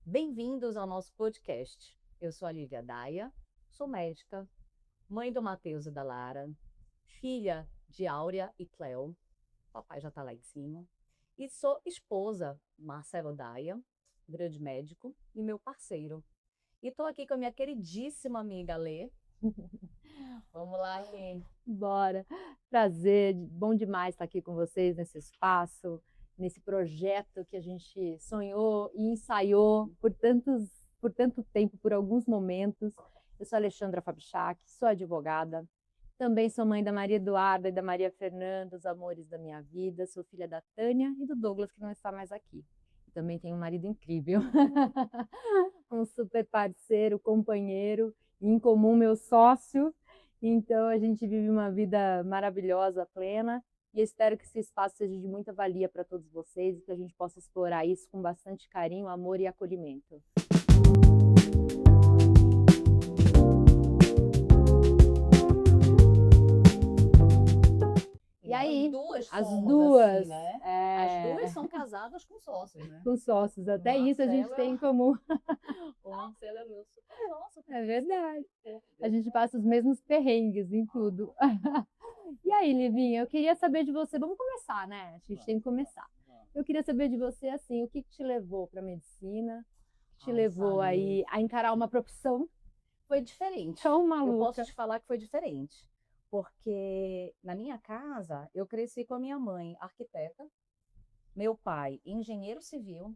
Bem-vindos ao nosso podcast. Eu sou a Lívia Daia, sou médica, mãe do Matheus e da Lara, filha de Áurea e Cleo, papai já está lá em cima, e sou esposa, Marcelo Daia, grande médico, e meu parceiro. E estou aqui com a minha queridíssima amiga Lê. Vamos lá, Lê. Bora. Prazer, bom demais estar aqui com vocês nesse espaço, nesse projeto que a gente sonhou e ensaiou por tanto tempo, por alguns momentos. Eu sou Alexandra Fabichac, sou advogada, também sou mãe da Maria Eduarda e da Maria Fernanda, os amores da minha vida, sou filha da Tânia e do Douglas, que não está mais aqui. Também tenho um marido incrível, um super parceiro, companheiro, e em comum meu sócio. Então a gente vive uma vida maravilhosa, plena, e espero que esse espaço seja de muita valia para todos vocês e que a gente possa explorar isso com bastante carinho, amor e acolhimento. E aí, as duas, assim, né? As duas são casadas com sócios, né? Com sócios, até isso a gente tem em comum. O Marcelo é meu super sócio. É verdade. A gente passa os mesmos perrengues em tudo. E aí, Livinha, eu queria saber de você, vamos começar, né? A gente tem que começar. Eu queria saber de você, assim, o que te levou para a medicina, o que te levou aí a encarar uma profissão Foi diferente. tão maluca. Eu posso te falar que foi diferente, porque na minha casa eu cresci com a minha mãe, arquiteta, meu pai, engenheiro civil,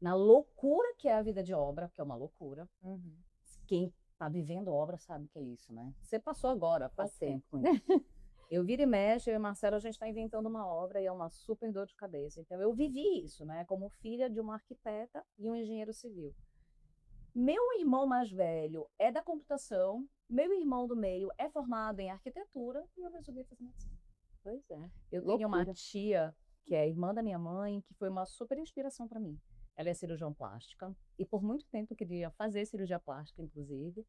na loucura que é a vida de obra, que é uma loucura. Quem está vivendo obra sabe o que é isso, né? Você passou agora, passei com isso. Eu viro e mexo, eu e Marcelo, a gente está inventando uma obra e é uma super dor de cabeça. Então, eu vivi isso, né? Como filha de uma arquiteta e um engenheiro civil. Meu irmão mais velho é da computação, meu irmão do meio é formado em arquitetura e eu resolvi fazer medicina. Pois é. Eu tenho uma tia, que é irmã da minha mãe, que foi uma super inspiração para mim. Ela é cirurgião plástica e por muito tempo eu queria fazer cirurgia plástica, inclusive,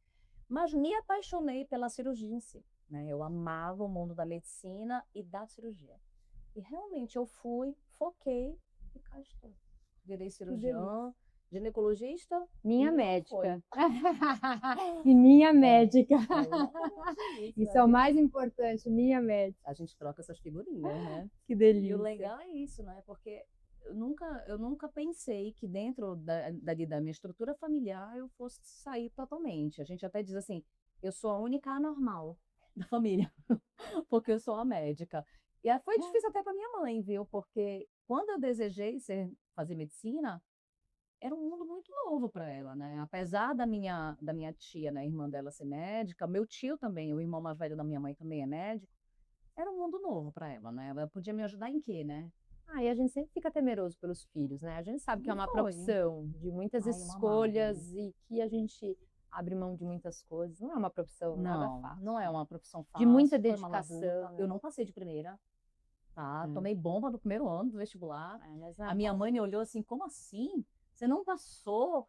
mas me apaixonei pela cirurgia em si, né? Eu amava o mundo da medicina e da cirurgia. E realmente eu fui, foquei e cá estou. Virei cirurgiã, ginecologista. Minha médica. E minha médica. Isso é o mais importante, minha médica. A gente troca essas figurinhas, né? Que delícia. E o legal é isso, né? Porque eu nunca pensei que dentro da minha estrutura familiar eu fosse sair totalmente. A gente até diz assim, eu sou a única anormal da família, porque eu sou a médica. E foi difícil até para minha mãe, viu? Porque quando eu desejei fazer medicina, era um mundo muito novo para ela, né? Apesar da minha tia, né, irmã dela ser médica, meu tio também, o irmão mais velho da minha mãe também é médico, era um mundo novo para ela, né? Ela podia me ajudar em quê, né? E a gente sempre fica temeroso pelos filhos, né? A gente sabe que é uma profissão de muitas escolhas e que a gente abre mão de muitas coisas. Não é uma profissão nada fácil. Não é uma profissão fácil. De muita dedicação. Eu não passei de primeira, tá? Tomei bomba no primeiro ano do vestibular. A minha mãe me olhou assim, como assim? Você não passou?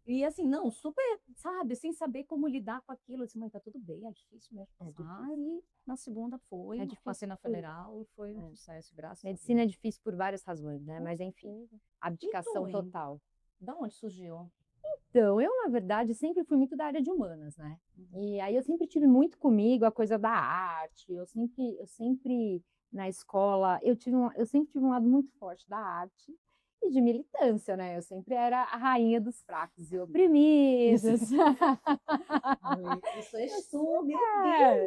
E assim, não, super, sabe, sem saber como lidar com aquilo. Eu disse, mãe, tá tudo bem, é difícil mesmo passar. E na segunda foi, passei na federal e foi um sucesso, graças a Deus. Medicina é difícil por várias razões, né? Mas enfim, abdicação total. Da onde surgiu? Então, eu, na verdade, sempre fui muito da área de humanas, né? E aí eu sempre tive muito comigo a coisa da arte. Eu sempre na escola, eu sempre tive um lado muito forte da arte e de militância, né? Eu sempre era a rainha dos fracos e oprimidos. Isso és tu, meu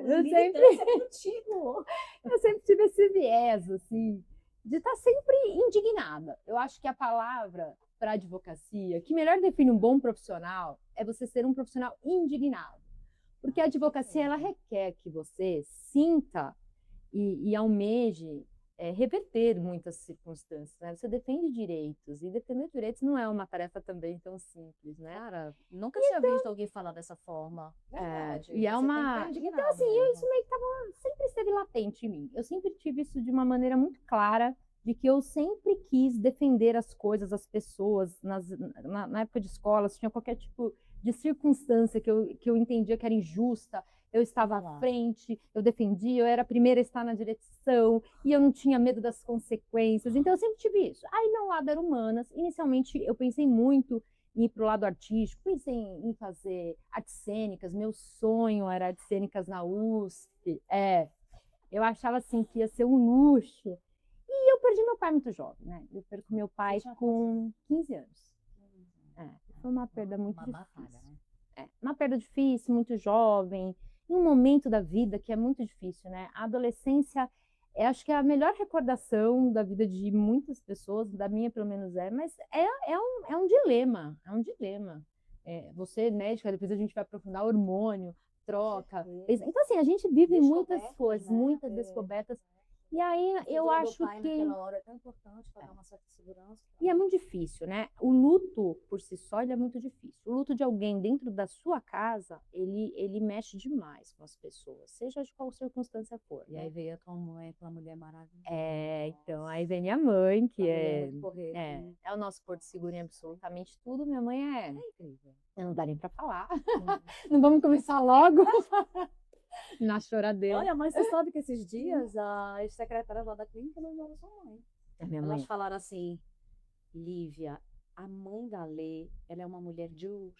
Deus, militância é contigo. Eu sempre tive esse viés, assim, de estar sempre indignada. Eu acho que a palavra para a advocacia, que melhor define um bom profissional, é você ser um profissional indignado. Porque a advocacia, ela requer que você sinta e almeje reverter muitas circunstâncias, né? Você defende direitos, e defender direitos não é uma tarefa também tão simples, né? Cara, nunca tinha visto alguém falar dessa forma. Verdade. E é uma... Então, assim, isso meio que sempre esteve latente em mim. Eu sempre tive isso de uma maneira muito clara, de que eu sempre quis defender as coisas, as pessoas, na época de escola, se tinha qualquer tipo de circunstância que eu entendia que era injusta, eu estava à frente, eu defendia, eu era a primeira a estar na direção, e eu não tinha medo das consequências. Então, eu sempre tive isso. Aí, meu lado era humanas. Inicialmente, eu pensei muito em ir para o lado artístico, pensei em fazer artes cênicas. Meu sonho era artes cênicas na USP. Eu achava assim que ia ser um luxo. E eu perdi meu pai muito jovem, né? Eu perco meu pai com 15 anos. Foi uma perda muito difícil. Batalha, né? Uma perda difícil, muito jovem, em um momento da vida que é muito difícil, né? A adolescência, acho que é a melhor recordação da vida de muitas pessoas, da minha pelo menos mas é um dilema, você, médica, depois a gente vai aprofundar hormônio, troca. Então, assim, a gente vive muitas coisas, né? muitas descobertas. E aí eu acho que naquela hora é tão importante para dar uma certa segurança. E é muito difícil, né? O luto por si só ele é muito difícil. O luto de alguém dentro da sua casa, ele mexe demais com as pessoas, seja de qual circunstância for. E aí veio a tua mãe, aquela mulher maravilhosa. Então aí vem minha mãe, que é o nosso porto seguro em absolutamente tudo. Minha mãe é incrível. Não dá nem para falar. Não vamos começar logo. Na choradeira. Olha, mas você sabe que esses dias as secretárias lá da clínica não eram sua mãe. Minha mãe. Elas falaram assim, Lívia, a mãe da Lê, ela é uma mulher de luz.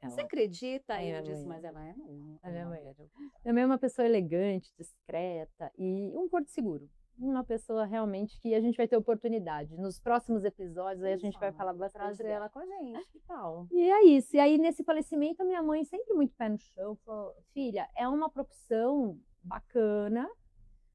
Você acredita? Aí eu disse, mas ela é não. Minha mãe é uma pessoa elegante, discreta e um porto seguro. Uma pessoa realmente que a gente vai ter oportunidade. Nos próximos episódios aí a gente vai falar bastante. Trazer ela com a gente, que tal? E é isso. E aí nesse falecimento, minha mãe sempre muito pé no chão, falou, filha, é uma profissão bacana,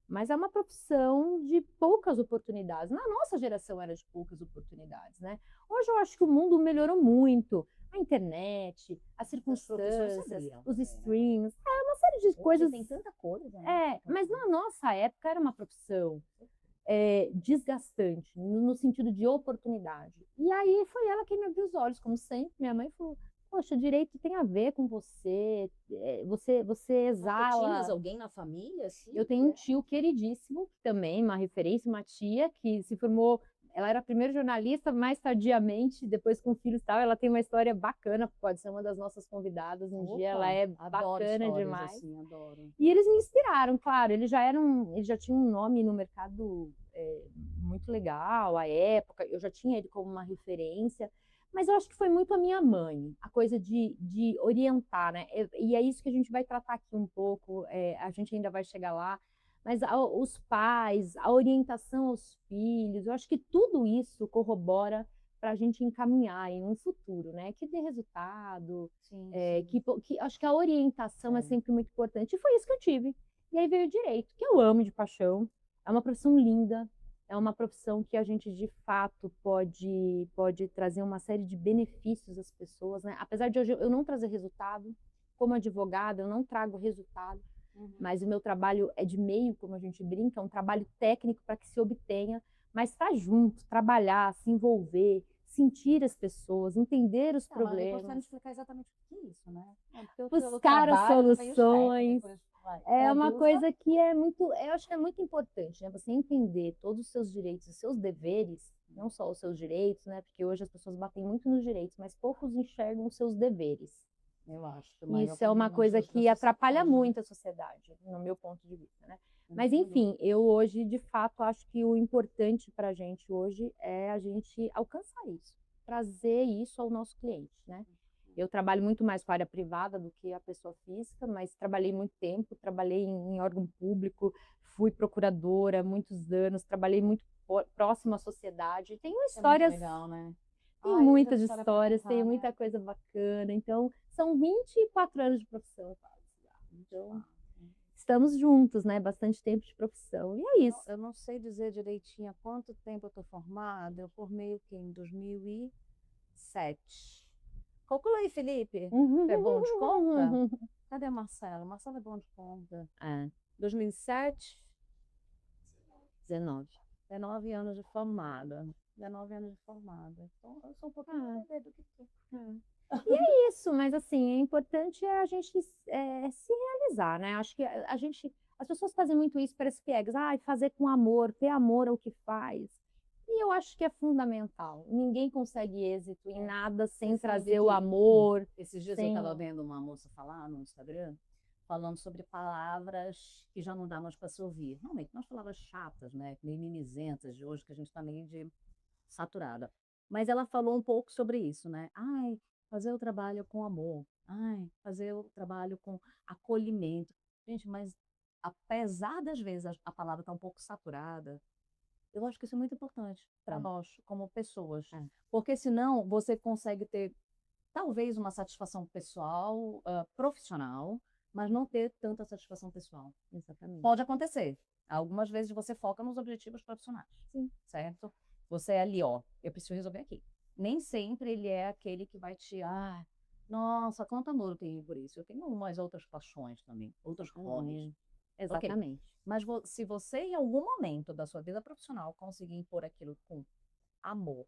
mas é uma profissão de poucas oportunidades. Na nossa geração era de poucas oportunidades, né? Hoje eu acho que o mundo melhorou muito. A internet, as circunstâncias, os streams, uma série de coisas. Tem tanta coisa, né? Mas na nossa época era uma profissão desgastante, no sentido de oportunidade. E aí foi ela quem me abriu os olhos, como sempre. Minha mãe falou, poxa, direito tem a ver com você, você exala. Tinhas alguém na família? Assim, eu tenho um tio queridíssimo, também, uma referência, uma tia, que se formou, ela era a primeira jornalista, mais tardiamente, depois com filhos e tal, ela tem uma história bacana, pode ser uma das nossas convidadas um dia, ela é bacana demais. Assim, adoro. E eles me inspiraram, claro, eles já tinham um nome no mercado muito legal, à época, eu já tinha ele como uma referência, mas eu acho que foi muito a minha mãe, a coisa de orientar, né? E é isso que a gente vai tratar aqui um pouco, a gente ainda vai chegar lá, mas os pais, a orientação aos filhos, eu acho que tudo isso corrobora para a gente encaminhar em um futuro, né? Que dê resultado, sim. Que acho que a orientação é sempre muito importante. E foi isso que eu tive. E aí veio o direito, que eu amo de paixão, é uma profissão linda, é uma profissão que a gente de fato pode trazer uma série de benefícios às pessoas, né? Apesar de hoje eu não trazer resultado, como advogada eu não trago resultado, mas o meu trabalho é de meio, como a gente brinca, é um trabalho técnico para que se obtenha, mas estar junto, trabalhar, se envolver, sentir as pessoas, entender os problemas. Mas importante explicar exatamente o que é isso, né? Buscar as soluções. É uma coisa que eu acho que é muito importante, né? Você entender todos os seus direitos e seus deveres, não só os seus direitos, né? Porque hoje as pessoas batem muito nos direitos, mas poucos enxergam os seus deveres. Eu acho. Isso é uma coisa que atrapalha muito a sociedade, no meu ponto de vista, né? Mas, enfim, eu hoje, de fato, acho que o importante para a gente hoje é a gente alcançar isso, trazer isso ao nosso cliente, né? Eu trabalho muito mais com a área privada do que a pessoa física, mas trabalhei muito tempo, trabalhei em órgão público, fui procuradora muitos anos, trabalhei muito próximo à sociedade. Tenho histórias... É muito legal, né? Tem muitas histórias, tem muita coisa bacana. Então, são 24 anos de profissão, então, estamos juntos, né? Bastante tempo de profissão. E é isso. Eu não sei dizer direitinho há quanto tempo eu estou formada. Eu formei em 2007. Calcula aí, Felipe. É bom de conta? Cadê a Marcela? Marcela é bom de conta. 2007? 19. 19 anos de formada. 19 anos de formada. Então, eu sou um pouquinho mais velha do que tu. E é isso, mas assim, é importante a gente se realizar, né? Acho que as pessoas fazem muito isso para esse piegas, fazer com amor, ter amor ao que faz. E eu acho que é fundamental. Ninguém consegue êxito em nada sem trazer o amor. Esses dias eu estava vendo uma moça falar no Instagram, falando sobre palavras que já não dá mais para se ouvir. Realmente, umas palavras chatas, né? Meio mimizentas de hoje, que a gente está meio de saturada. Mas ela falou um pouco sobre isso, né? Ai, fazer o trabalho com amor. Ai, fazer o trabalho com acolhimento. Gente, mas apesar das vezes a palavra estar um pouco saturada, eu acho que isso é muito importante para nós, como pessoas. É. Porque senão você consegue ter, talvez, uma satisfação pessoal, profissional, mas não ter tanta satisfação pessoal. Exatamente. Pode acontecer. Algumas vezes você foca nos objetivos profissionais. Sim. Certo? Você é ali, ó, eu preciso resolver aqui. Nem sempre ele é aquele que vai te, nossa, quanto amor eu tenho por isso. Eu tenho umas outras paixões também, outros hobbies. Ok. Exatamente. Mas se você, em algum momento da sua vida profissional, conseguir impor aquilo com amor,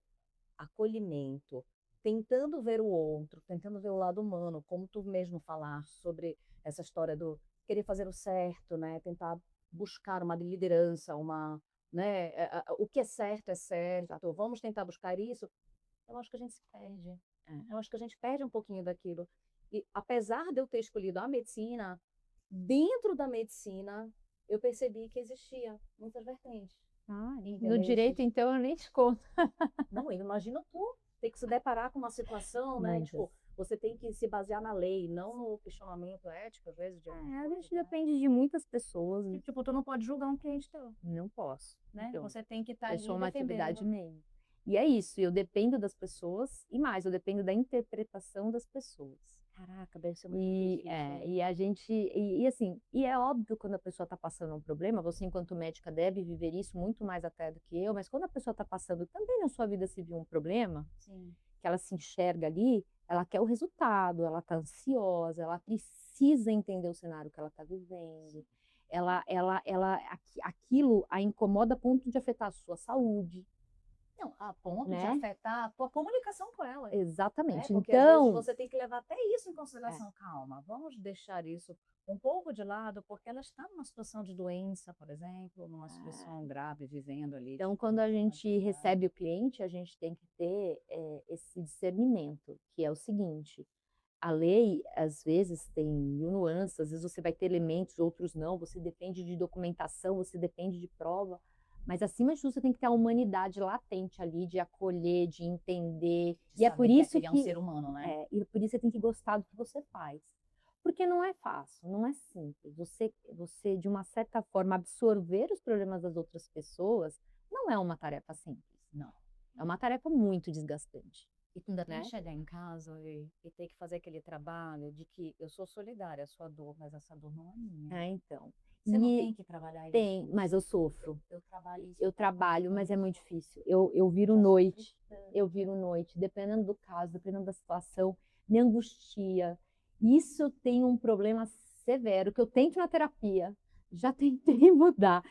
acolhimento, tentando ver o outro, tentando ver o lado humano, como tu mesmo falar sobre essa história do querer fazer o certo, né? Tentar buscar uma liderança, né? O que é certo, vamos tentar buscar isso. Eu acho que a gente se perde. Eu acho que a gente perde um pouquinho daquilo. E apesar de eu ter escolhido a medicina, dentro da medicina, eu percebi que existia muitas vertentes. No Entendeu? direito, então, eu nem te conto. Não, imagina tu ter que se deparar com uma situação, né? Muitas. Tipo, você tem que se basear na lei, não no questionamento ético, às vezes, de alguma A coisa, gente né? depende de muitas pessoas. E, tipo, tu não pode julgar um cliente teu, Não posso. né? Então, Você tem que estar eu ali sou uma atividade defendendo. meio. E é isso, eu dependo das pessoas e mais, eu dependo da interpretação das pessoas. Caraca, deve ser muito E, difícil isso. e a gente, assim, e é óbvio quando a pessoa está passando um problema, você enquanto médica deve viver isso muito mais até do que eu, mas quando a pessoa está passando também na sua vida civil um problema, Sim. que ela se enxerga ali, ela quer o resultado, ela está ansiosa, ela precisa entender o cenário que ela está vivendo, aquilo a incomoda a ponto de afetar a sua saúde. Não, a ponto de Né? afetar a tua comunicação com ela. Exatamente. Porque às vezes Então, você tem que levar até isso em consideração. Calma, vamos deixar isso um pouco de lado, porque ela está numa situação de doença, por exemplo, numa situação grave, vivendo ali. então, tipo, quando a uma gente dificuldade. recebe o cliente, a gente tem que ter esse discernimento, que é o seguinte: a lei, às vezes, tem mil nuances, às vezes você vai ter elementos, outros não, você depende de documentação, você depende de prova, mas acima de tudo você tem que ter a humanidade latente ali, de acolher, de entender. De E é por saber isso ele é um ser humano, né? e por isso você tem que gostar do que você faz. Porque não é fácil, não é simples. Você, de uma certa forma, absorver os problemas das outras pessoas não é uma tarefa simples. Não. É uma tarefa muito desgastante. E tu ainda tem Né? que chegar em casa e ter que fazer aquele trabalho de que eu sou solidária à sua dor, mas essa dor não é minha. Então. Você não tem que trabalhar isso. Tem, mas eu sofro. Eu trabalho isso. Eu trabalho, mas é muito difícil. Eu viro noite, dependendo do caso, dependendo da situação, me angustia. Isso eu tenho um problema severo que eu tento na terapia, já tentei mudar,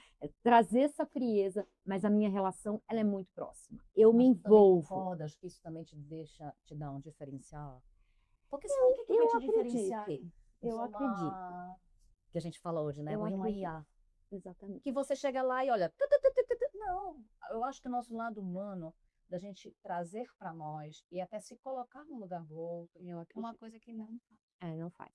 trazer essa frieza, mas a minha relação ela é muito próxima. Eu me envolvo. Concordas que isso também te dá um diferencial? Porque senão o que vai te diferenciar? Eu acredito. Que a gente fala hoje, né? Eu Uma acredito. IA. Exatamente. Que você chega lá e olha. Não, eu acho que o nosso lado humano, da gente trazer para nós e até se colocar no lugar do outro, é uma coisa que não faz. Não faz.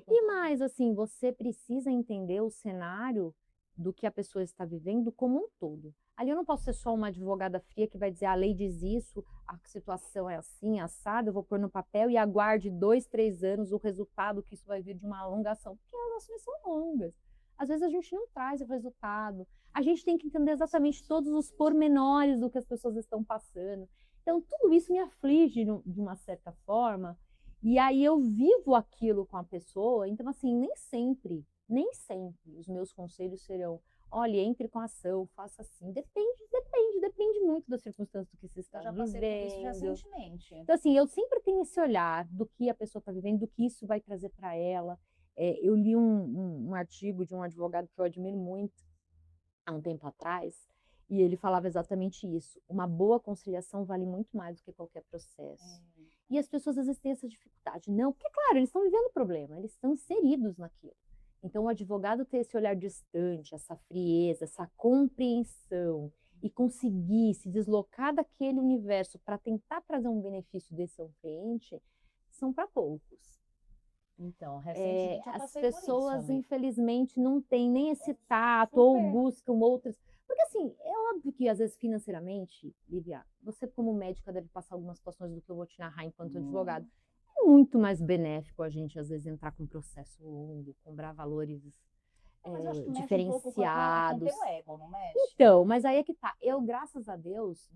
E mais, assim, você precisa entender o cenário do que a pessoa está vivendo como um todo. Ali eu não posso ser só uma advogada fria que vai dizer a lei diz isso, a situação é assim, assada, eu vou pôr no papel e aguarde 2, 3 anos o resultado que isso vai vir de uma alongação, porque as ações são longas. Às vezes a gente não traz o resultado. A gente tem que entender exatamente todos os pormenores do que as pessoas estão passando. Então, tudo isso me aflige de uma certa forma, e aí eu vivo aquilo com a pessoa, então assim, nem sempre os meus conselhos serão, olha, entre com a ação, faça assim. Depende muito das circunstâncias do que você está vivendo. Eu já passei por isso recentemente. Então assim, eu sempre tenho esse olhar do que a pessoa está vivendo, do que isso vai trazer para ela. Eu li um artigo de um advogado que eu admiro muito, há um tempo atrás, e ele falava exatamente isso. Uma boa conciliação vale muito mais do que qualquer processo. E as pessoas às vezes têm essa dificuldade. Não, porque claro, eles estão vivendo o problema, eles estão inseridos naquilo. Então o advogado ter esse olhar distante, essa frieza, essa compreensão e conseguir se deslocar daquele universo para tentar trazer um benefício desse ao cliente, são para poucos. Então, recentemente eu As passei por isso, pessoas, amiga. infelizmente, não têm nem esse tato ou Super. buscam outras. Porque, assim, é óbvio que, às vezes, financeiramente, Lívia, você, como médica, deve passar algumas situações do que eu vou te narrar enquanto advogado. É muito mais benéfico a gente, às vezes, entrar com um processo longo, cobrar valores Mas eu acho que mexe um pouco com diferenciados. teu ego, não mexe? Então, mas aí é que tá. Eu, graças a Deus,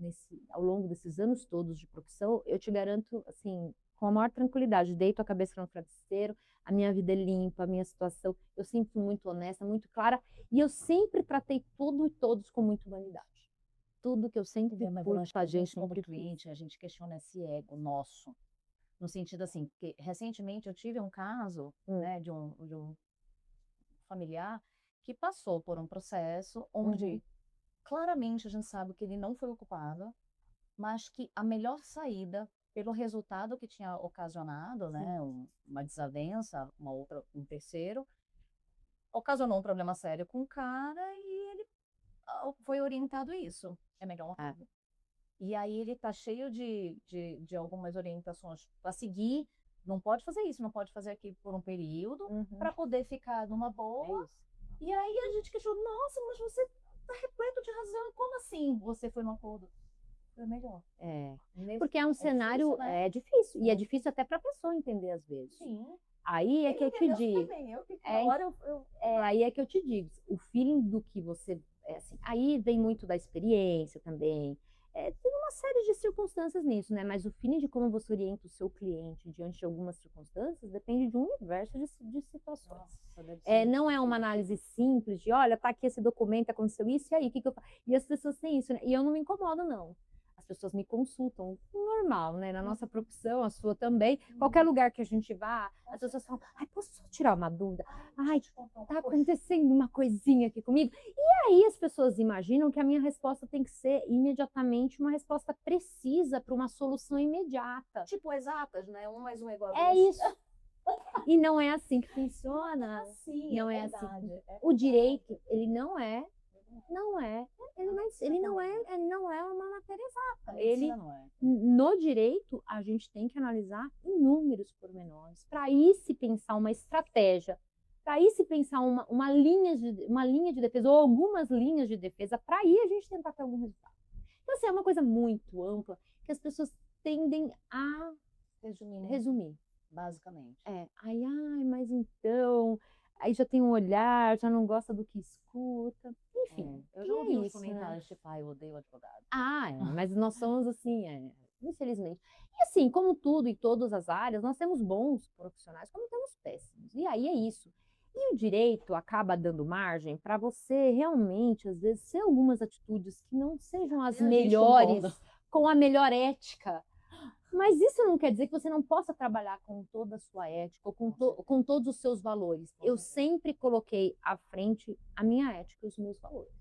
ao longo desses anos todos de profissão, eu te garanto, assim, com a maior tranquilidade, deito a cabeça no travesseiro, a minha vida é limpa, a minha situação, eu sempre fui muito honesta, muito clara, e eu sempre tratei tudo e todos com muita humanidade. Tudo que eu sempre Mas fui eu acho que a fazer, gente, como sempre fiz. cliente, a gente questiona esse ego nosso. No sentido assim, porque recentemente eu tive um caso, né, de um familiar que passou por um processo onde claramente a gente sabe que ele não foi o culpado, mas que a melhor saída, pelo resultado que tinha ocasionado, né, uma desavença, um terceiro, ocasionou um problema sério com o cara e ele foi orientado isso. É melhor. E aí ele tá cheio de algumas orientações para seguir. Não pode fazer isso, não pode fazer aquilo por um período, para poder ficar numa boa. E aí a gente questiona, nossa, mas você tá repleto de razão. Como assim você foi no acordo? Foi melhor. Porque é um cenário, difícil, né? é difícil, e é difícil até para a pessoa entender às vezes. Sim. Aí é que eu te digo. Também. Eu fico na hora, Aí é que eu te digo, o feeling do que você, assim, aí vem muito da experiência também, tem uma série de circunstâncias nisso, né? Mas o feeling de como você orienta o seu cliente diante de algumas circunstâncias depende de um universo de situações. Nossa, Não é uma análise simples de, olha, tá aqui esse documento, aconteceu isso, e aí, o que eu faço? E as pessoas têm isso, né? E eu não me incomodo, não. As pessoas me consultam, normal, né? Na nossa profissão, a sua também. Qualquer lugar que a gente vá, as pessoas falam, ai, posso só tirar uma dúvida? Ai, tá acontecendo uma coisinha aqui comigo. E aí as pessoas imaginam que a minha resposta tem que ser imediatamente uma resposta precisa para uma solução imediata. Tipo exatas, né? 1 mais 1 é igual a 2. É isso. E não é assim que funciona. Assim, não é verdade. assim. O direito, ele não é uma matéria exata. Não é. No direito, a gente tem que analisar inúmeros pormenores, para aí se pensar uma estratégia, para aí se pensar uma linha de defesa, ou algumas linhas de defesa, para aí a gente tentar ter algum resultado. Então, assim, é uma coisa muito ampla, que as pessoas tendem a resumir. Basicamente. Ai, mas então... Aí já tem um olhar, já não gosta do que escuta. Enfim, eu já ouvi uns isso, comentários tipo, eu odeio advogado. mas nós somos assim, infelizmente. E assim, como tudo em todas as áreas, nós temos bons profissionais, como temos péssimos. E aí é isso. E o direito acaba dando margem para você realmente, às vezes, ter algumas atitudes que não sejam as melhores, com a melhor ética. Mas isso não quer dizer que você não possa trabalhar com toda a sua ética, ou com todos os seus valores. Eu sempre coloquei à frente a minha ética e os meus valores.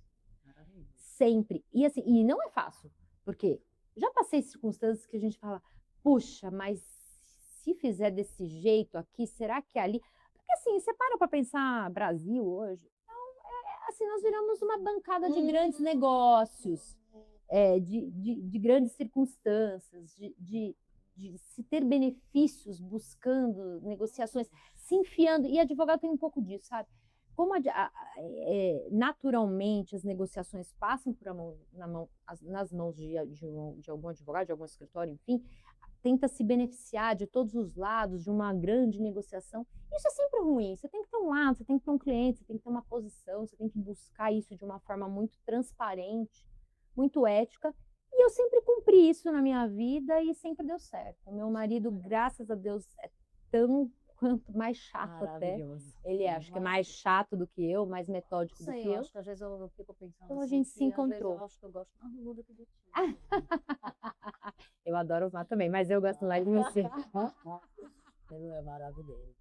Sempre. E assim, e não é fácil, porque já passei circunstâncias que a gente fala, puxa, mas se fizer desse jeito aqui, será que ali... Porque assim, você para pensar Brasil hoje, então, assim, nós viramos uma bancada de grandes negócios. De grandes circunstâncias, de se ter benefícios buscando negociações, se enfiando, e advogado tem um pouco disso, sabe? Como naturalmente as negociações passam nas mãos de algum advogado, de algum escritório, enfim, tenta se beneficiar de todos os lados de uma grande negociação. Isso é sempre ruim. Você tem que ter um lado, você tem que ter um cliente, você tem que ter uma posição, você tem que buscar isso de uma forma muito transparente, muito ética, e eu sempre cumpri isso na minha vida e sempre deu certo. O meu marido, graças a Deus, é tão quanto mais chato até. Ele acho que é mais chato do que eu, mais metódico do que eu. Acho que às vezes eu fico pensando então a gente se encontrou. Eu acho que eu gosto mais do Lula que do Tio. Eu adoro o Mar também, mas eu gosto mais de você. Ele é maravilhoso.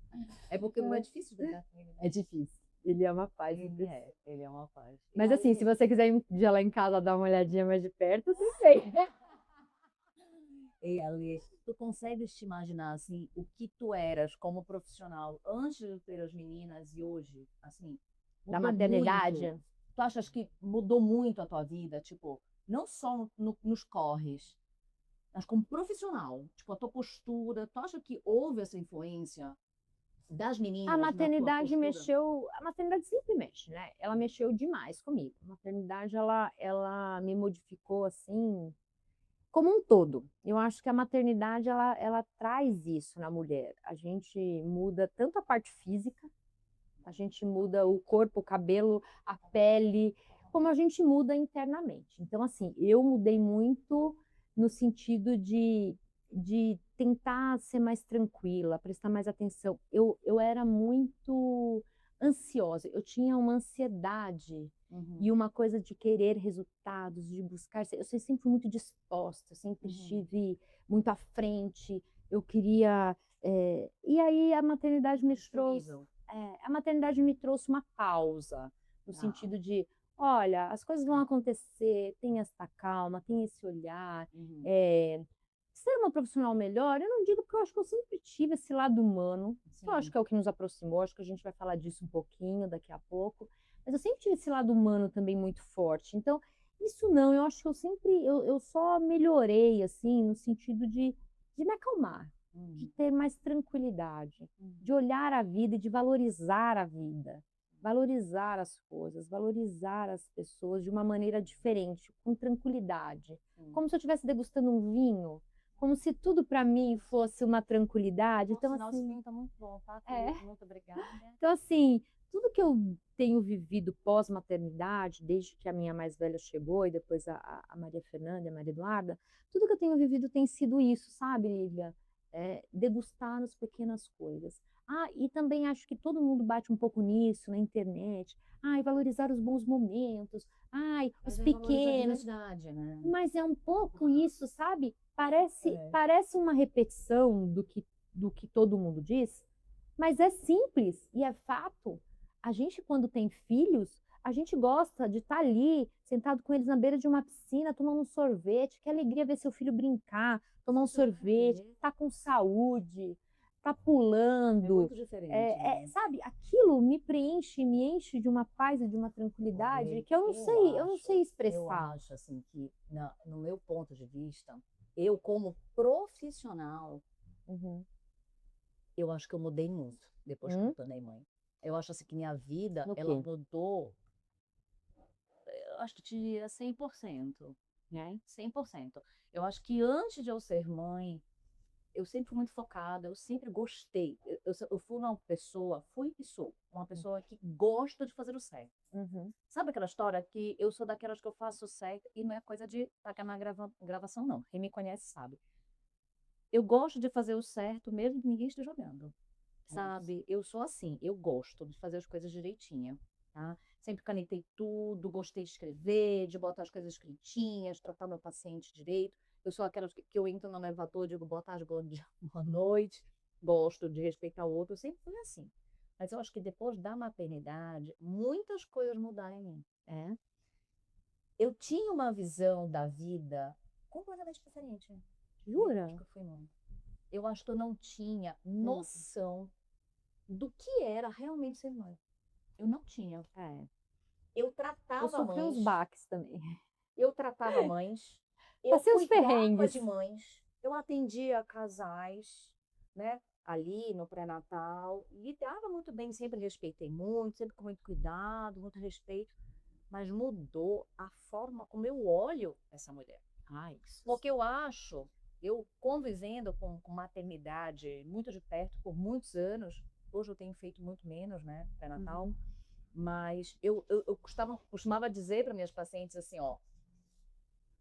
É porque não é difícil brigar com ele. É difícil. Ele é uma paz. Ele é uma paz. Mas assim, se você quiser ir um dia lá em casa dar uma olhadinha mais de perto, você vem. E Ali, tu consegues te imaginar assim o que tu eras como profissional antes de ter as meninas e hoje, assim, da maternidade? Muito. Tu achas que mudou muito a tua vida, tipo, não só nos corres, mas como profissional, tipo a tua postura, tu acha que houve essa influência? das meninas A na tua maternidade postura? mexeu, a maternidade sempre mexe, né? Ela mexeu demais comigo. A maternidade, ela me modificou assim, como um todo. Eu acho que a maternidade, ela traz isso na mulher. A gente muda tanto a parte física, a gente muda o corpo, o cabelo, a pele, como a gente muda internamente. Então, assim, eu mudei muito no sentido de tentar ser mais tranquila, prestar mais atenção. Eu era muito ansiosa, eu tinha uma ansiedade e uma coisa de querer resultados, de buscar. Eu sempre fui muito disposta, sempre estive muito à frente, eu queria. E aí a maternidade me trouxe. Incrível. A maternidade me trouxe uma pausa, no sentido de, olha, as coisas vão acontecer, tem esta calma, tem esse olhar. Ser uma profissional melhor, eu não digo, porque eu acho que eu sempre tive esse lado humano, que eu acho que é o que nos aproximou, acho que a gente vai falar disso um pouquinho daqui a pouco, mas eu sempre tive esse lado humano também muito forte. Então, isso não, eu acho que eu só melhorei, assim, no sentido de me acalmar, de ter mais tranquilidade, de olhar a vida e de valorizar a vida, valorizar as coisas, valorizar as pessoas de uma maneira diferente, com tranquilidade. Como se eu estivesse degustando um vinho, como se tudo para mim fosse uma tranquilidade. Então, Nossa, assim, esse vinho tá muito bom, tá? Muito obrigada. então, assim, tudo que eu tenho vivido pós-maternidade, desde que a minha mais velha chegou e depois a Maria Fernanda e a Maria Eduarda, tudo que eu tenho vivido tem sido isso, sabe, Lívia? Degustar as pequenas coisas. E também acho que todo mundo bate um pouco nisso na internet. Ai, valorizar os bons momentos. Ai, os Mas é valorizar de pequenos. verdade, né? Mas é um pouco isso, sabe? Parece uma repetição do que todo mundo diz, mas é simples e é fato. A gente, quando tem filhos, a gente gosta de estar ali, sentado com eles na beira de uma piscina, tomando um sorvete. Que alegria ver seu filho brincar, tomar um sorvete, estar com saúde, estar É pulando. muito diferente, né? Sabe, aquilo me preenche, me enche de uma paz e de uma tranquilidade que eu não sei Eu expressar. acho assim que, no meu ponto de vista, eu como profissional, Uhum. eu acho que eu mudei muito depois que eu me tornei mãe. Eu acho assim que minha vida, No ela quê? mudou, eu acho que te diria 100%, Né? 100%. Eu acho que antes de eu ser mãe, eu sempre fui muito focada, eu sempre gostei. Eu fui uma pessoa, fui e sou uma pessoa que gosta de fazer o certo. Uhum. Sabe aquela história que eu sou daquelas que eu faço o certo e não é coisa de tacar na gravação, não. Quem me conhece sabe. Eu gosto de fazer o certo mesmo que ninguém esteja olhando. Sabe? Eu sou assim, eu gosto de fazer as coisas direitinho, tá? Sempre canetei tudo, gostei de escrever, de botar as coisas escritinhas, tratar meu paciente direito. Eu sou aquelas que eu entro no elevador, digo boa tarde, bom dia, boa noite. Gosto de respeitar o outro, eu sempre fui assim. Mas eu acho que depois da maternidade, muitas coisas mudaram em mim. Eu tinha uma visão da vida completamente diferente. Depois Jura? que eu fui mãe. Eu acho que eu não tinha noção do que era realmente ser mãe. Eu não tinha. Eu Eu tratava sofri uns mães, baques também. eu tratava mães, eu Passei uns cuidava perrengues. de mães, eu atendia casais, né? Ali no pré-natal, e dava muito bem, sempre respeitei muito, sempre com muito cuidado, muito respeito, mas mudou a forma como eu olho essa mulher. Isso. Porque eu acho, eu convivendo com maternidade muito de perto por muitos anos, hoje eu tenho feito muito menos, né, pré-natal, mas eu costumava dizer para minhas pacientes assim, ó,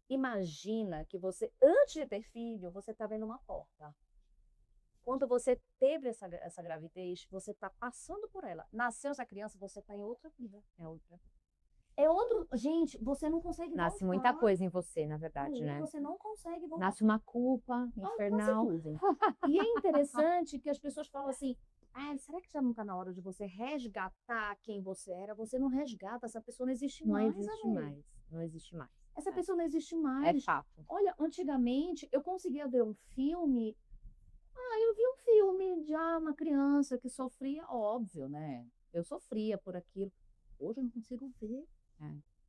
imagina que você, antes de ter filho, você está vendo uma porta. Quando você teve essa gravidez, você está passando por ela. Nasceu essa criança, você está em outra vida. É outro. Gente, você não consegue Nasce voltar. muita coisa em você, na verdade, né? Você não consegue voltar. Nasce uma culpa infernal. E é interessante que as pessoas falam assim, será que já não está na hora de você resgatar quem você era? Você não resgata, essa pessoa não existe Não mais. existe mais. Não existe mais. Essa pessoa não existe É mais. fato. Olha, antigamente eu conseguia ver um filme. Eu vi um filme de uma criança que sofria, óbvio, né? Eu sofria por aquilo. Hoje eu não consigo ver.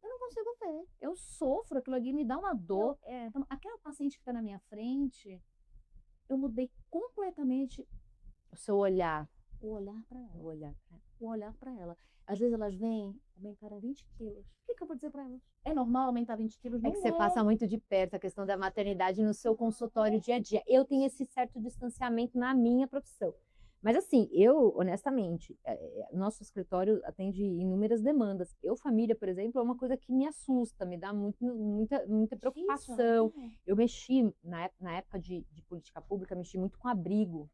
Eu não consigo ver. Eu sofro, aquilo ali me dá uma dor. Então, aquela paciente que está na minha frente, eu mudei completamente O seu olhar. o olhar para ela. O olhar pra ela. O olhar para ela. Às vezes elas vêm, aumentaram 20 quilos. O que eu vou dizer para elas? É normal aumentar 20 quilos? É que você passa muito de perto a questão da maternidade no seu consultório dia a dia. Eu tenho esse certo distanciamento na minha profissão. Mas assim, eu, honestamente, nosso escritório atende inúmeras demandas. Eu, família, por exemplo, é uma coisa que me assusta, me dá muita preocupação. Difícil, né? Eu mexi, na época de política pública, mexi muito com abrigo.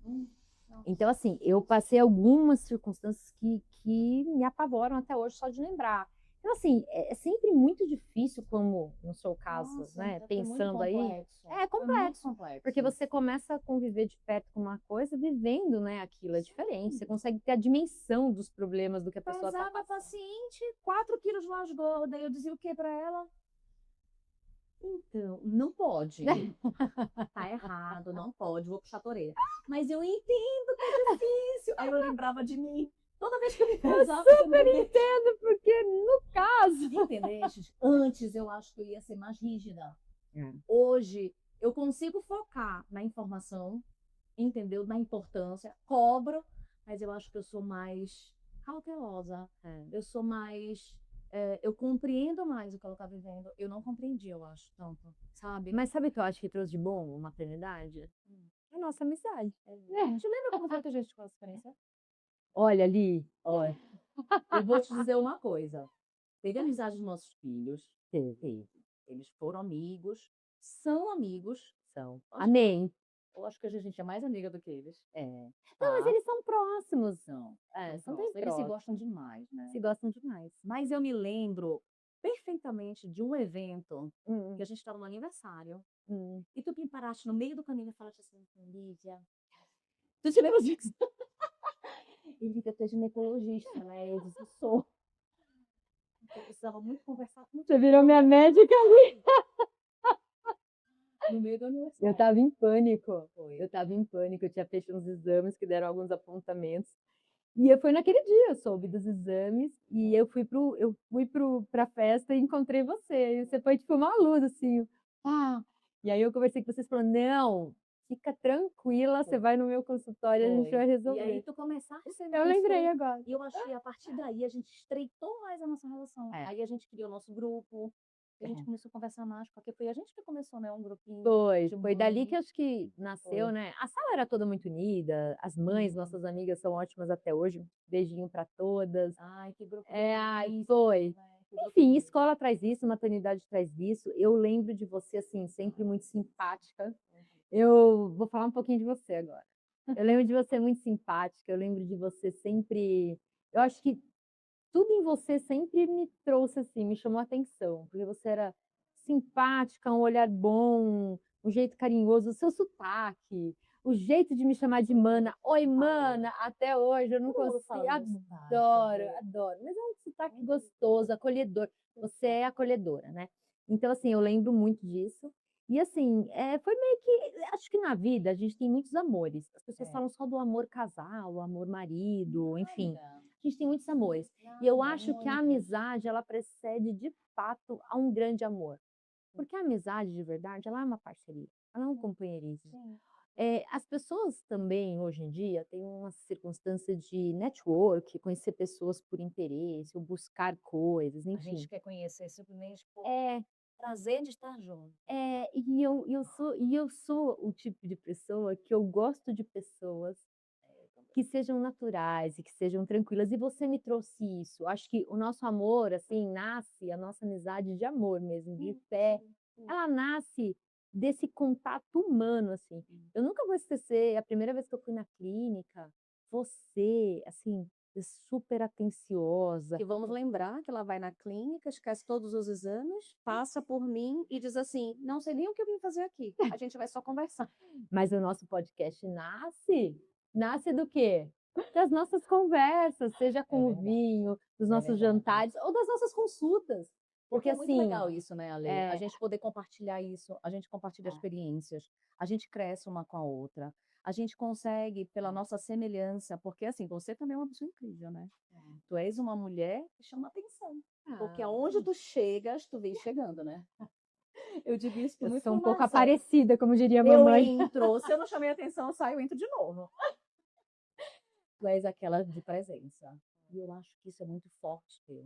Nossa. Então, assim, eu passei algumas circunstâncias que me apavoram até hoje só de lembrar. Então, assim, é sempre muito difícil, como no seu caso, Nossa, né? deve ser muito Pensando aí, complexo. é Foi muito complexo. complexo. Porque você começa a conviver de perto com uma coisa, vivendo, né, aquilo é diferente. Você consegue ter a dimensão dos problemas do que a pessoa está Pesava a passando. paciente, 4 quilos mais gorda. Eu dizia o que para ela? Então, não pode. Tá errado, não pode, vou puxar a orelha. Mas eu entendo que é difícil. Aí eu lembrava de mim. Toda vez que eu me pesava, eu Super entendo, porque no caso. entendeste? Antes eu acho que eu ia ser mais rígida. Hoje eu consigo focar na informação, entendeu? Na importância, cobro, mas eu acho que eu sou mais cautelosa. Eu sou mais. Eu compreendo mais o que ela está vivendo. Eu não compreendi, eu acho, tanto, sabe? Mas sabe o que eu acho que trouxe de bom a maternidade? A nossa amizade. Te lembra como foi que a gente ficou essa experiência? Olha ali, Olha, eu vou te dizer uma coisa. Teve amizade dos nossos filhos. teve. Eles foram amigos, são amigos. São. Acho- Amém. Eu acho que a gente é mais amiga do que eles. É. Não, Tá? mas eles são próximos. São. São Próximos. bem Eles se próximos. gostam demais, né? Se gostam demais. Mas eu me lembro perfeitamente de um evento Hum, que a gente estava no aniversário. hum. E tu me paraste no meio do caminho e falaste assim, Lídia. Tu te lembra disso? Ele que tu é ginecologista, né? Eu disse, sou. Eu precisava muito conversar com Você virou minha médica ali. no meio do aniversário. Eu tava em pânico. Foi. Eu tava em pânico. Eu tinha feito uns exames que deram alguns apontamentos. E foi naquele dia, eu soube dos exames. E eu fui pra festa e encontrei você. E você foi tipo uma luz, assim. Ah. E aí eu conversei com vocês, falou, não, fica tranquila, você vai no meu consultório e a gente vai E resolver. aí tu começaste a ser Eu lembrei agora. E eu achei, a partir daí, a gente estreitou mais a nossa relação. É. Aí a gente criou o nosso grupo, a gente começou a conversar mais, porque foi a gente que começou, né, um grupinho. Foi dali que acho que nasceu, Foi. né? A sala era toda muito unida, as mães, nossas amigas são ótimas até hoje. Beijinho para todas. Ai, que grupo. Ai, foi. Enfim, escola traz isso, maternidade traz isso. Eu lembro de você, assim, sempre muito simpática. Eu vou falar um pouquinho de você agora. Eu lembro de você muito simpática, eu lembro de você sempre. Eu acho que tudo em você sempre me trouxe assim, me chamou a atenção, porque você era simpática, um olhar bom, um jeito carinhoso, o seu sotaque, o jeito de me chamar de mana. Oi, mana, até hoje eu não consigo. Adoro, adoro. Mas é um sotaque gostoso, acolhedor. Você é acolhedora, né? Então, assim, eu lembro muito disso. E assim, foi meio que. Acho que na vida a gente tem muitos amores. As pessoas falam só do amor casal, o amor marido, enfim. A gente tem muitos amores. E eu acho que a amizade, ela precede de fato a um grande amor. Porque a amizade de verdade, ela é uma parceria, ela é um companheirismo. As pessoas também, hoje em dia, têm uma circunstância de network, conhecer pessoas por interesse, ou buscar coisas, A enfim. gente quer conhecer simplesmente por É, prazer de estar junto. eu sou o tipo de pessoa que eu gosto de pessoas que sejam naturais e que sejam tranquilas. E você me trouxe isso. Acho que o nosso amor, assim, nasce, a nossa amizade de amor mesmo, de fé, ela nasce desse contato humano, assim. Eu nunca vou esquecer, a primeira vez que eu fui na clínica, você, assim, super atenciosa. E vamos lembrar que ela vai na clínica, esquece todos os exames, passa por mim e diz assim, não sei nem o que eu vim fazer aqui, a gente vai só conversar. Mas o nosso podcast nasce do quê? Das nossas conversas, seja com o vinho, dos nossos jantares ou das nossas consultas. Porque é muito assim, legal isso, né, Ale? A gente poder compartilhar isso, a gente compartilha experiências, a gente cresce uma com a outra, a gente consegue, pela nossa semelhança, porque assim, você também é uma pessoa incrível, né? Tu és uma mulher que chama atenção, porque aonde tu chegas, tu vem chegando, né? Eu digo isso por eu muita sou um pouco informação. aparecida, como diria a Eu mamãe. entro, se eu não chamei atenção, eu saio, eu entro de novo. Tu és aquela de presença. E eu acho que isso é muito forte teu.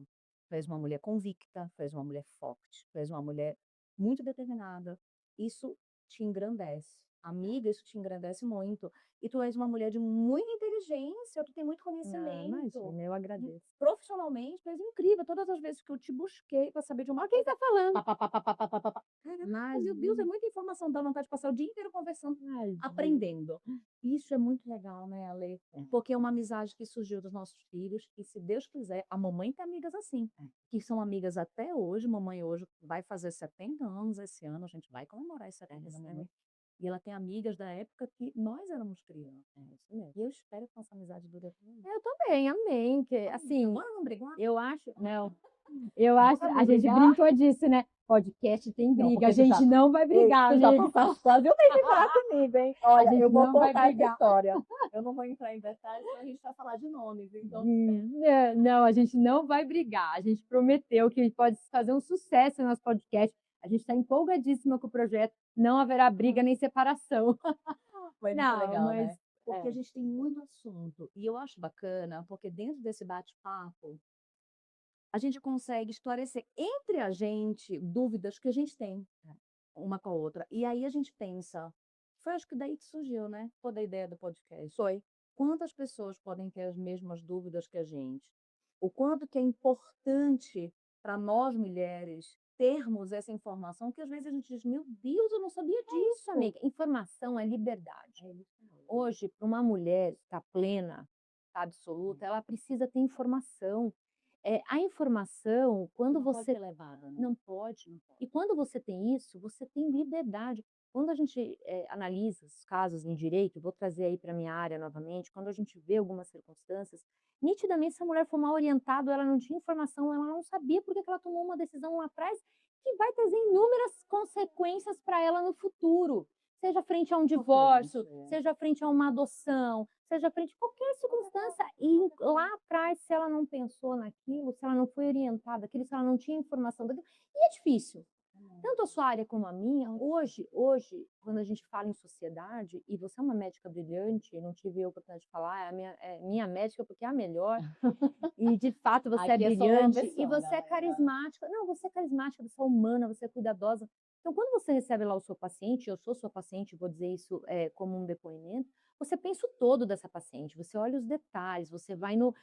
Tu és uma mulher convicta, tu és uma mulher forte, tu és uma mulher muito determinada. Isso te engrandece. Amiga, isso te engrandece muito. E tu és uma mulher de muita inteligência, tu tem muito Ah, conhecimento. imagina, eu agradeço. Profissionalmente, tu és incrível. Todas as vezes que eu te busquei para saber de uma Quem coisa, tá falando? pá, pá, pá, pá, pá, pá, pá, pá, pá. Caraca, meu Deus, é Imagina, muita informação, dá vontade de passar o dia inteiro conversando, imagina. aprendendo. Isso é muito legal, né, Ale? É. Porque é uma amizade que surgiu dos nossos filhos, e se Deus quiser, a mamãe tem amigas assim, que são amigas até hoje. Mamãe hoje vai fazer 70 anos esse ano, a gente vai comemorar esse 70 da mamãe. E ela tem amigas da época que nós éramos crianças. Isso mesmo. E eu espero que nossa amizade dure até hoje. Eu também, amém. Que, assim, Agora não brigou? eu acho. Não, eu acho. Bora não A gente brigar? brincou disso, né? Podcast tem Não, briga. porque A gente não vai brigar, tu já amiga. passaste quase um mês sem falar comigo, hein? Olha, gente eu vou não vai contar essa brigar. história. Eu não vou entrar em detalhes, senão a gente vai falar de nomes. Então, Não, a gente não vai brigar. A gente prometeu que pode fazer um sucesso no nosso podcast. A gente está empolgadíssima com o projeto. Não haverá briga nem separação. foi muito Não, legal, mas né? Porque a gente tem muito assunto. E eu acho bacana, porque dentro desse bate-papo, a gente consegue esclarecer entre a gente dúvidas que a gente tem uma com a outra. E aí a gente pensa, foi acho que daí que surgiu, né? Toda a ideia do podcast. foi. Quantas pessoas podem ter as mesmas dúvidas que a gente? O quanto que é importante para nós mulheres termos essa informação, que às vezes a gente diz, meu Deus, eu não sabia disso. Isso, amiga. Informação é liberdade. Hoje, para uma mulher estar plena, estar absoluta, ela precisa ter informação. A informação, quando Não pode você ser levada, né? não pode. E quando você tem isso, você tem liberdade. Quando a gente analisa os casos em direito, vou trazer aí para a minha área novamente, quando a gente vê algumas circunstâncias, nitidamente, se a mulher for mal orientada, ela não tinha informação, ela não sabia porque que ela tomou uma decisão lá atrás que vai trazer inúmeras consequências para ela no futuro. Seja frente a um divórcio, seja frente a uma adoção, seja frente a qualquer circunstância. E lá atrás, se ela não pensou naquilo, se ela não foi orientada daquilo, se ela não tinha informação daquilo, e é difícil. Tanto a sua área como a minha, hoje, quando a gente fala em sociedade, e você é uma médica brilhante, não tive a oportunidade de falar, é minha médica porque é a melhor, e de fato você é Aqui é só uma brilhante, e versão, você é galera. carismática. Não, você é carismática, você é humana, você é cuidadosa. Então, quando você recebe lá o seu paciente, eu sou sua paciente, vou dizer isso como um depoimento, você pensa o todo dessa paciente, você olha os detalhes, você vai no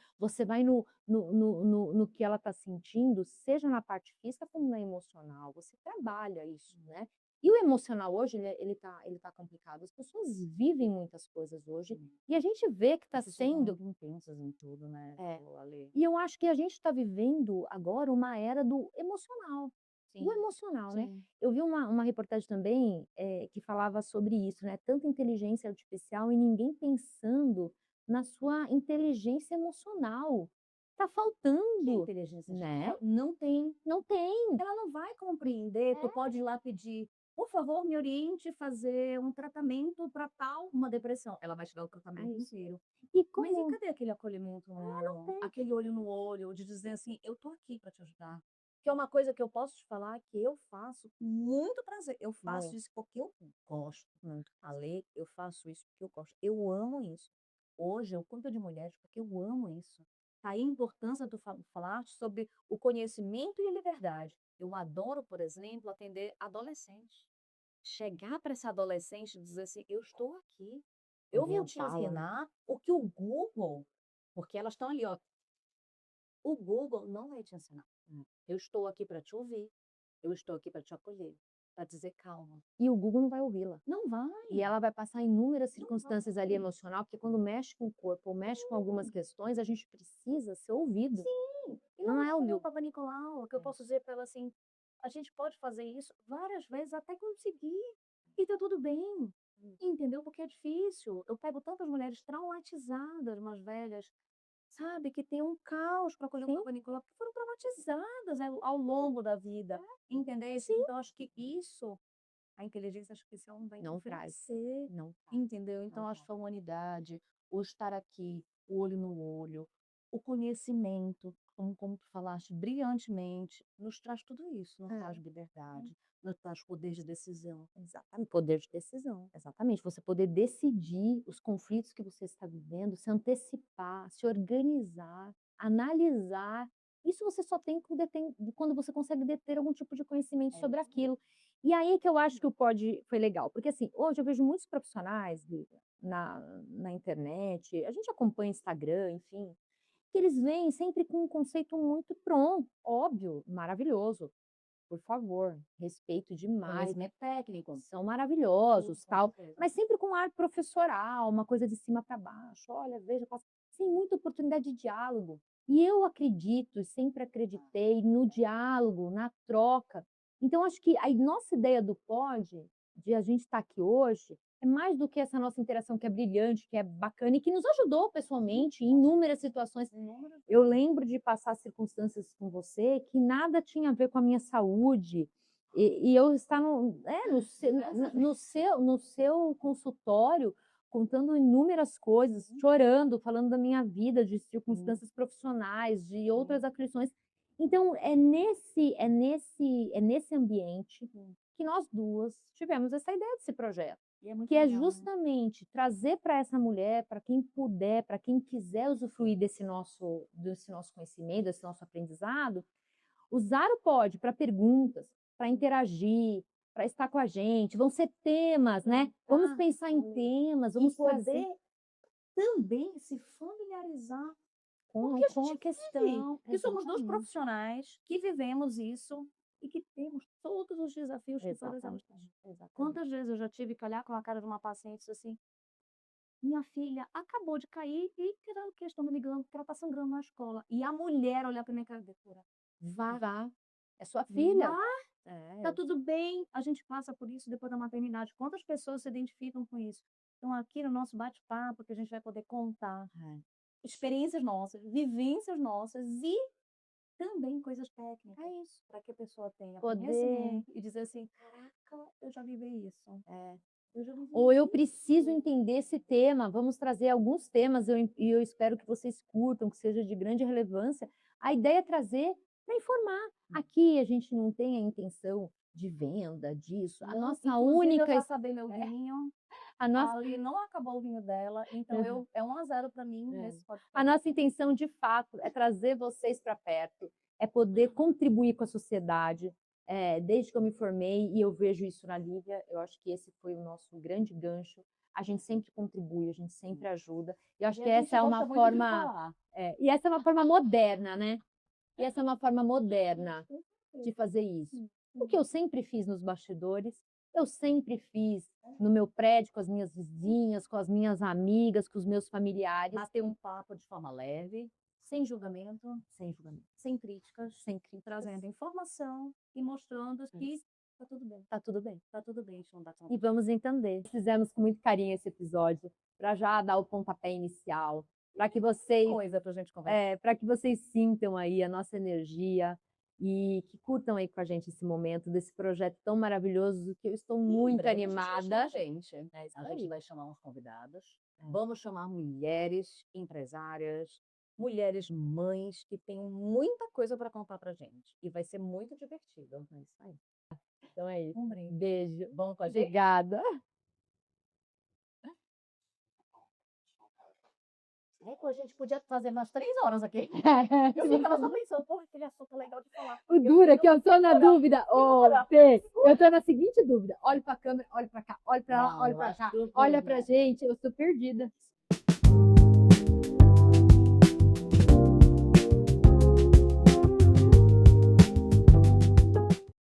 que ela está sentindo, seja na parte física como na emocional, você trabalha isso, né? E o emocional hoje, ele tá complicado. As pessoas vivem muitas coisas hoje, e a gente vê que está As pessoas são sendo. muito intensas em tudo, né? Ale? E eu acho que a gente está vivendo agora uma era do emocional. Sim, Do emocional, né? sim. Eu vi uma reportagem também que falava sobre isso, né? Tanta inteligência artificial e ninguém pensando na sua inteligência emocional. Tá Que faltando, inteligência né? artificial? Não tem. Não tem. Ela não vai compreender. Tu pode ir lá pedir, por favor, me oriente a fazer um tratamento para tal, uma depressão. Ela vai te dar o tratamento Aí. inteiro. E Mas e como cadê aquele acolhimento humano? tem. Aquele olho no olho, de dizer assim, eu tô aqui para te ajudar. Que é uma coisa que eu posso te falar que eu faço com muito prazer. Eu faço Muito. isso porque eu gosto. Ale, eu faço isso porque eu gosto. Eu amo isso. Hoje eu cuido de mulheres porque eu amo isso. Tá aí a importância do falar sobre o conhecimento e a liberdade. Eu adoro, por exemplo, atender adolescentes. Chegar para essa adolescente e dizer assim, eu estou aqui. Eu vou te Orientá-la, né? ensinar o que o Google, porque elas estão ali, ó. O Google não vai te ensinar. Eu estou aqui para te ouvir. Eu estou aqui para te acolher, para dizer calma. E o Google não vai ouvi-la. Não vai. E ela vai passar inúmeras Não circunstâncias vai. ali emocional, porque quando mexe com o corpo ou mexe com algumas questões, a gente precisa ser ouvido. Sim. E Não não é é o o Liu. Papa Nicolau, que eu posso dizer para ela assim, a gente pode fazer isso várias vezes até conseguir. E tá tudo bem. Entendeu? Porque é difícil. Eu pego tantas mulheres traumatizadas, mais velhas, sabe, que tem um caos para acolher o Sim. Papa Nicolau, porque foram traumatizadas ao longo da vida. Entendeu? Então, acho que isso, a inteligência artificial não vai Não traz. oferecer. Não traz. Entendeu? Então, acho que a humanidade, o estar aqui, o olho no olho, o conhecimento, como tu falaste brilhantemente, nos traz tudo isso, nos traz liberdade, no nosso poder de decisão. Exatamente, poder de decisão, exatamente. Você poder decidir os conflitos que você está vivendo, se antecipar, se organizar, analisar. Isso você só tem quando você consegue deter algum tipo de conhecimento sobre aquilo. E aí que eu acho que o Pod foi legal, porque assim, hoje eu vejo muitos profissionais na internet, a gente acompanha Instagram, enfim, que eles vêm sempre com um conceito muito pronto, óbvio, maravilhoso. Por favor, respeito demais, Conhecimento técnico. são maravilhosos, Com tal, certeza. mas sempre com ar professoral, uma coisa de cima para baixo. Olha, veja, sem muita oportunidade de diálogo. E eu acredito, e sempre acreditei no diálogo, na troca. Então, acho que a nossa ideia do Pod, de a gente estar aqui hoje, é mais do que essa nossa interação que é brilhante, que é bacana e que nos ajudou pessoalmente em inúmeras situações. Eu lembro de passar circunstâncias com você que nada tinha a ver com a minha saúde, e eu estar no seu consultório, contando inúmeras coisas, chorando, falando da minha vida, de circunstâncias profissionais, de outras aflições. Então, é nesse ambiente que nós duas tivemos essa ideia desse projeto. Que é justamente trazer para essa mulher, para quem puder, para quem quiser usufruir desse nosso conhecimento, desse nosso aprendizado, usar o Pod para perguntas, para interagir, para estar com a gente. Vão ser temas, né? Vamos pensar em temas, vamos poder também se familiarizar com a questão. que somos dois profissionais que vivemos isso e que temos todos os desafios que todas elas têm. Quantas vezes eu já tive que olhar com a cara de uma paciente e dizer assim, minha filha acabou de cair e que estão me ligando porque ela está sangrando na escola. E a mulher olhar para minha cara, doutora, vá. É sua filha. Tá tudo bem, a gente passa por isso depois da maternidade. Quantas pessoas se identificam com isso? Então, aqui no nosso bate-papo, que a gente vai poder contar experiências nossas, vivências nossas e também coisas técnicas. É isso. Para que a pessoa tenha Poder conhecimento e dizer assim, caraca, eu já vivi isso. Ou eu preciso entender esse tema, vamos trazer alguns temas e eu espero que vocês curtam, que seja de grande relevância. A ideia é trazer para informar. Aqui a gente não tem a intenção de venda disso. A nossa única... Eu já saber meu vinho. Ali não acabou o vinho dela, então é 1-0 para mim nesse podcast. A nossa intenção, de fato, é trazer vocês para perto, é poder contribuir com a sociedade. Desde que eu me formei, e eu vejo isso na Lívia, eu acho que esse foi o nosso grande gancho. A gente sempre contribui, a gente sempre ajuda. E eu acho que essa é uma forma... e essa é uma forma moderna, né? E essa é uma forma moderna de fazer isso. O que eu sempre fiz nos bastidores, eu sempre fiz no meu prédio, com as minhas vizinhas, com as minhas amigas, com os meus familiares. Bater um papo de forma leve, sem julgamento, sem críticas, trazendo informação e mostrando que tá tudo bem. Tá tudo bem. Tá tudo bem, não dá conta. E vamos entender. Fizemos com muito carinho esse episódio, para já dar o pontapé inicial, para que vocês... Coisa pra gente conversar. para que vocês sintam aí a nossa energia e que curtam aí com a gente esse momento desse projeto tão maravilhoso, que eu estou muito animada. A gente vai chamar uns convidados, vamos chamar mulheres empresárias, mulheres mães que têm muita coisa para contar pra gente. E vai ser muito divertido. É isso aí. Então é isso. Um brinde. Beijo. Vamos com a gente? Obrigada. A gente podia fazer umas 3 horas aqui. Eu ficava só pensando, porra, aquele assunto legal de falar. O dura que eu tô na dúvida. Fê, eu tô na seguinte dúvida. Olha pra câmera, olha pra cá, olha pra lá, olha pra cá, olha pra gente. Eu estou perdida.